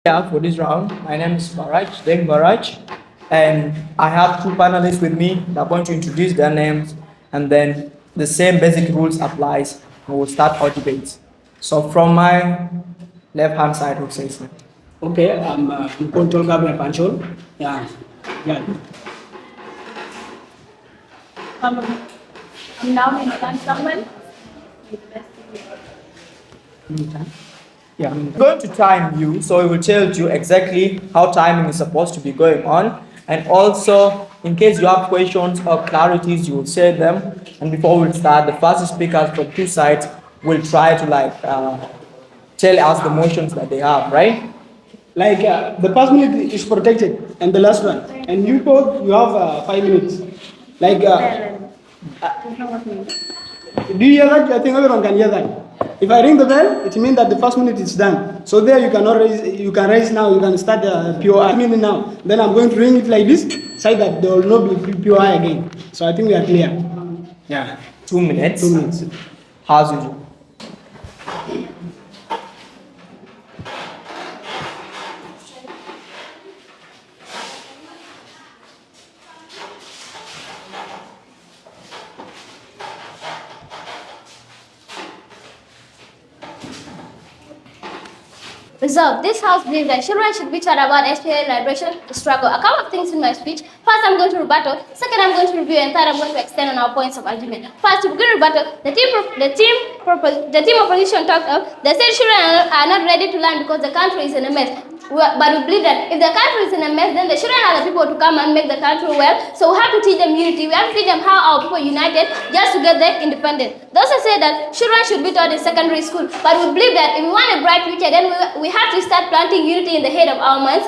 Yeah, for this round. My name is Baraj, and I have two panelists with me that are going to introduce their names, and then the same basic rules applies, and we'll start our debates. So from my left-hand side, who says it? Okay, I'm Control Gabriel Panchol. Yeah, yeah. Um, I'm now in someone. Yeah, I'm going to time you, so it will tell you exactly how timing is supposed to be going on, and also in case you have questions or clarities, you will say them. And before we start, the first speakers from two sides will try to tell us the motions that they have, right? Like the first minute is protected, and the last one, and you both you have 5 minutes. Like, do you hear that? I think everyone can hear that. If I ring the bell, it means that the first minute is done. So there you cannot raise. You can raise now. You can start POI minute now. Then I'm going to ring it like this, say that there will not be POI again. So I think we are clear. Yeah. 2 minutes. 2 minutes. As usual. Reserve. This house believes that children should be taught about SPLA liberation struggle. A couple of things in my speech. First, I'm going to rebuttal. Second, I'm going to review, and third, I'm going to extend on our points of argument. First, to begin rebuttal, the team opposition talked of. They said children are not ready to learn because the country is in a mess. But we believe that if the country is in a mess, then the children are the people to come and make the country well. So we have to teach them unity. We have to teach them how our people united just to get their independence. They also say that children should be taught in secondary school. But we believe that if we want a bright future, then we have to start planting unity in the head of our minds.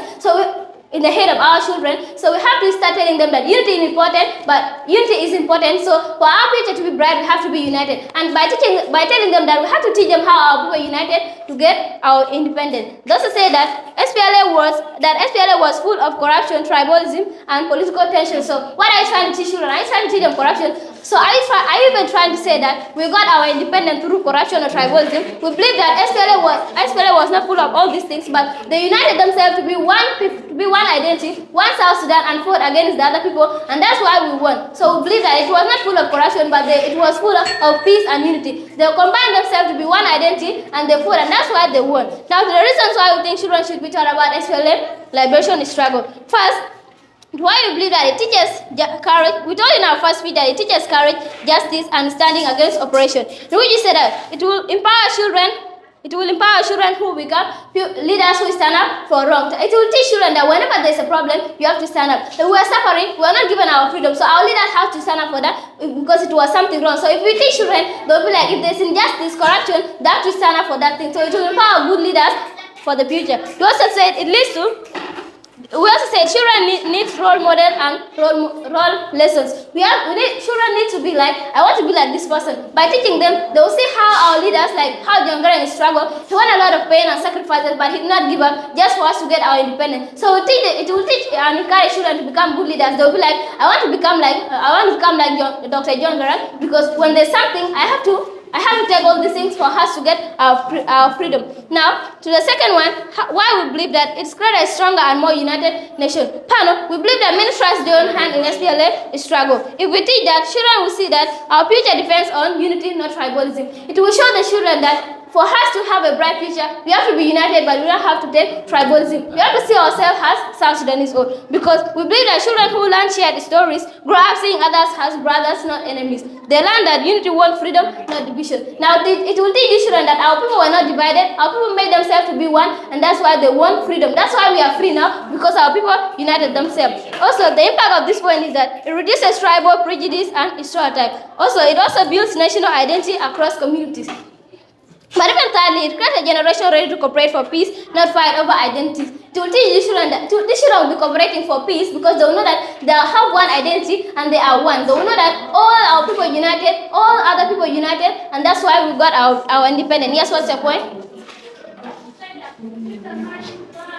In the head of our children. So we have to start telling them that unity is important, but unity is important. So for our future to be bright, we have to be united. And by telling them that we have to teach them how our people united to get our independence. They also say that SPLA was full of corruption, tribalism, and political tension. So what are you trying to teach children? Are you trying to teach them corruption? So are you even trying to say that we got our independence through corruption or tribalism? We believe that SPLA was not full of all these things, but they united themselves to be one identity, one South Sudan, and fought against the other people, and that's why we won. So we believe that it was not full of corruption, but it was full of peace and unity. They combined themselves to be one identity, and they fought, and that's why they won. Now, the reasons why we think children should be taught about SPLA liberation struggle. First, why we believe that it teaches courage. We told in our first speech that it teaches courage, justice, and standing against oppression. We just said that it will empower children. It will empower children who become leaders who stand up for wrong. It will teach children that whenever there's a problem, you have to stand up. If we are suffering, we are not given our freedom. So our leaders have to stand up for that because it was something wrong. So if we teach children, they'll be like, if there's injustice, corruption, they have to stand up for that thing. So it will empower good leaders for the future. We also said it leads to. We also say children need role model and role lessons. Children need to be like, I want to be like this person. By teaching them, they will see how our leaders, like how John Garang struggled. He won a lot of pain and sacrifices, but he did not give up just for us to get our independence. So it will teach and encourage children to become good leaders. They will be like, I want to become like Dr. John Garang, because when there's something, I have to take all these things for us to get our freedom. Now, to the second one, why we believe that it's created a stronger and more united nation. We believe that many trust join hand in SPLA struggle. If we teach that, children will see that our future depends on unity, not tribalism. It will show the children that for us to have a bright future, we have to be united, but we don't have to take tribalism. We have to see ourselves as South Sudanese own, because we believe that children who learn shared stories grow up seeing others as brothers, not enemies. They learn that unity wants freedom, not division. Now, it will teach these children that our people were not divided, our people made themselves to be one, and that's why they want freedom. That's why we are free now, because our people united themselves. Also, the impact of this point is that it reduces tribal prejudice and stereotype. Also, it also builds national identity across communities. But even thirdly, it creates a generation ready to cooperate for peace, not fight over identities. It will teach these children that these children will be cooperating for peace, because they will know that they have one identity and they are one. They will know that all our people united, all other people united, and that's why we got our independence. Yes, what's your point?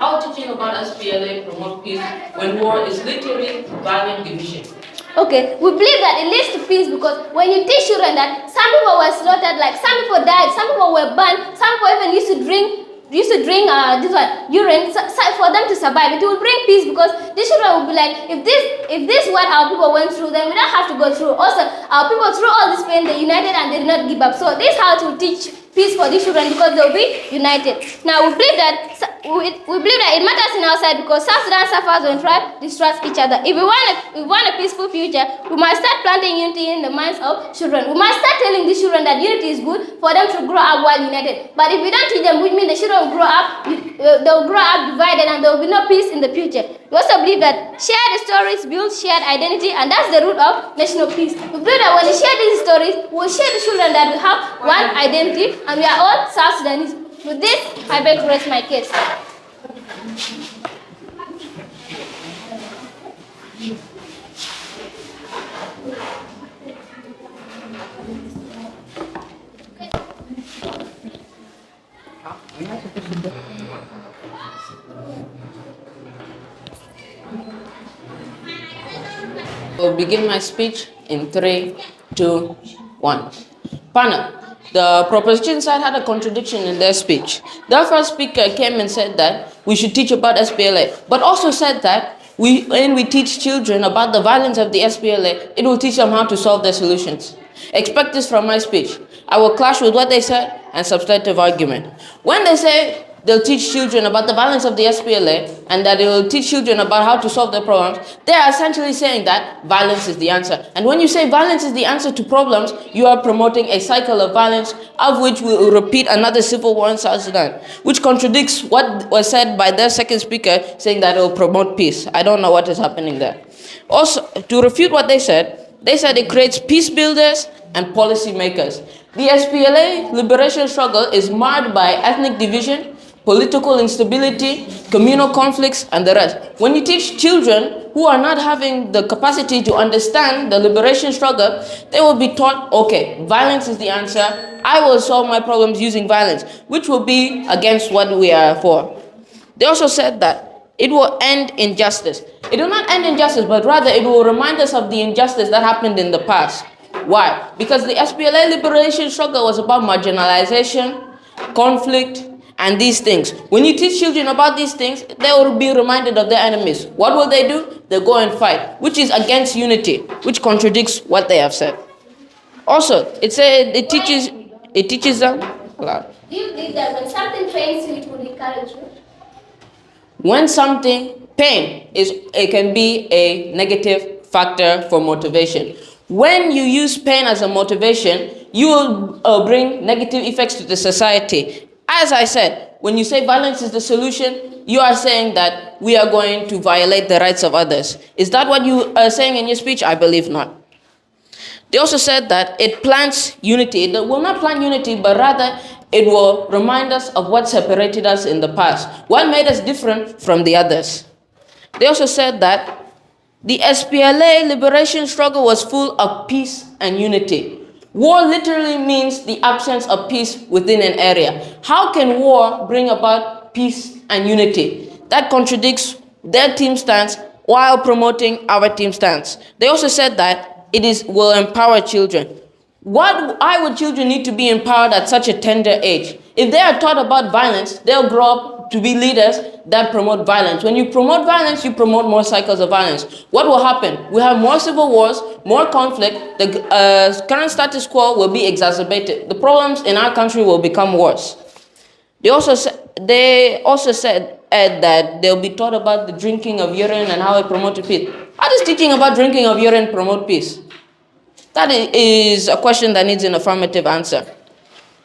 How teaching about SPLA promote peace when war is literally violent division? Okay, we believe that it leads to peace, because when you teach children that some people were slaughtered, like some people died, some people were burned, some people even used to drink used to drink urine for them to survive. It will bring peace because these children will be like, if this is what our people went through, then we don't have to go through. Also, our people through all this pain, they united and they did not give up. So this is how to teach peace for these children because they'll be united. Now we believe that it matters in our side because South Sudan suffers when tribes distrust each other. If we want a peaceful future, we must start planting unity in the minds of children. We must start telling these children that unity is good for them to grow up while united. But if we don't teach them, which means the children will grow up, they'll grow up divided and there will be no peace in the future. We also believe that shared stories build shared identity, and that's the root of national peace. We believe that when we share these stories, we'll share the children that we have one identity and we are all South Sudanese. With this, I beg to rest my case. I'll begin my speech in 3, 2, 1. Panel. The proposition side had a contradiction in their speech. The first speaker came and said that we should teach about SPLA, but also said that when we teach children about the violence of the SPLA, it will teach them how to solve their solutions. Expect this from my speech. I will clash with what they said and substantive argument. When they say they'll teach children about the violence of the SPLA and that they will teach children about how to solve their problems, they are essentially saying that violence is the answer. And when you say violence is the answer to problems, you are promoting a cycle of violence, of which we will repeat another civil war in South Sudan, which contradicts what was said by their second speaker, saying that it will promote peace. I don't know what is happening there. Also, to refute what they said it creates peace builders and policy makers. The SPLA liberation struggle is marred by ethnic division, political instability, communal conflicts, and the rest. When you teach children who are not having the capacity to understand the liberation struggle, they will be taught, okay, violence is the answer. I will solve my problems using violence, which will be against what we are for. They also said that it will end injustice. It will not end injustice, but rather it will remind us of the injustice that happened in the past. Why? Because the SPLA liberation struggle was about marginalization, conflict, and these things. When you teach children about these things, they will be reminded of their enemies. What will they do? They go and fight, which is against unity, which contradicts what they have said. Also, it teaches them. Do you believe that when something pains you, it will encourage you? When something it can be a negative factor for motivation. When you use pain as a motivation, you will bring negative effects to the society. As I said, when you say violence is the solution, you are saying that we are going to violate the rights of others. Is that what you are saying in your speech? I believe not. They also said that it plants unity. It will not plant unity, but rather it will remind us of what separated us in the past, what made us different from the others. They also said that the SPLA liberation struggle was full of peace and unity. War literally means the absence of peace within an area. How can war bring about peace and unity? That contradicts their team stance while promoting our team stance. They also said that will empower children. Why would children need to be empowered at such a tender age? If they are taught about violence, they'll grow up to be leaders that promote violence. When you promote violence, you promote more cycles of violence. What will happen? We have more civil wars, more conflict. The current status quo will be exacerbated. The problems in our country will become worse. They also said that they'll be taught about the drinking of urine and how it promoted peace. How does teaching about drinking of urine promote peace? That is a question that needs an affirmative answer.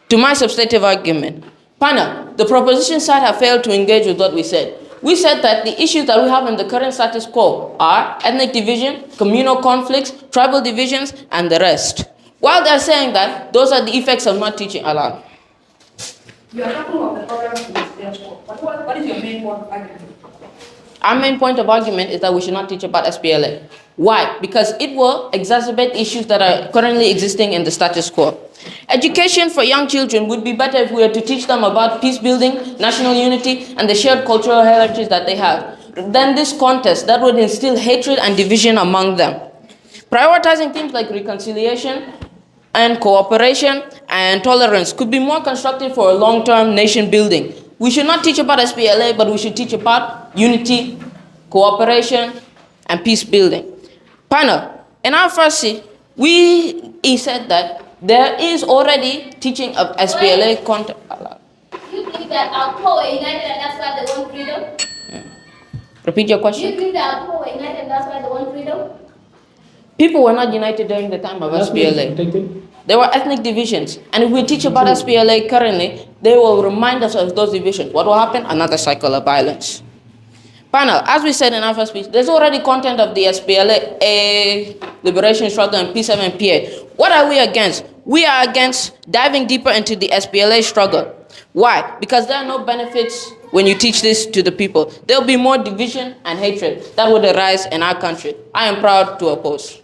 To my substantive argument, panel, the proposition side have failed to engage with what we said. We said that the issues that we have in the current status quo are ethnic division, communal conflicts, tribal divisions, and the rest. While they're saying that, those are the effects of not teaching aloud. You are talking about the problems in the status quo, but what is your main point of argument? Our main point of argument is that we should not teach about SPLA. Why? Because it will exacerbate issues that are currently existing in the status quo. Education for young children would be better if we were to teach them about peace building, national unity, and the shared cultural heritage that they have. Then this contest that would instill hatred and division among them. Prioritizing things like reconciliation and cooperation and tolerance could be more constructive for a long-term nation building. we should not teach about SPLA, but we should teach about unity, cooperation, and peace building. Panel, in our first seat, he said that there is already teaching of SPLA content. You think that our poor were united and that's why they want freedom? Repeat your You question. think that our poor were united and that's why they want freedom? People were not united during the time of SPLA. There were ethnic divisions. And if we teach about SPLA currently, they will remind us of those divisions. What will happen? Another cycle of violence. Panel, as we said in our first speech, there's already content of the SPLA, liberation struggle, and P7PA. What are we against? We are against diving deeper into the SPLA struggle. Why? Because there are no benefits when you teach this to the people. There will be more division and hatred that would arise in our country. I am proud to oppose.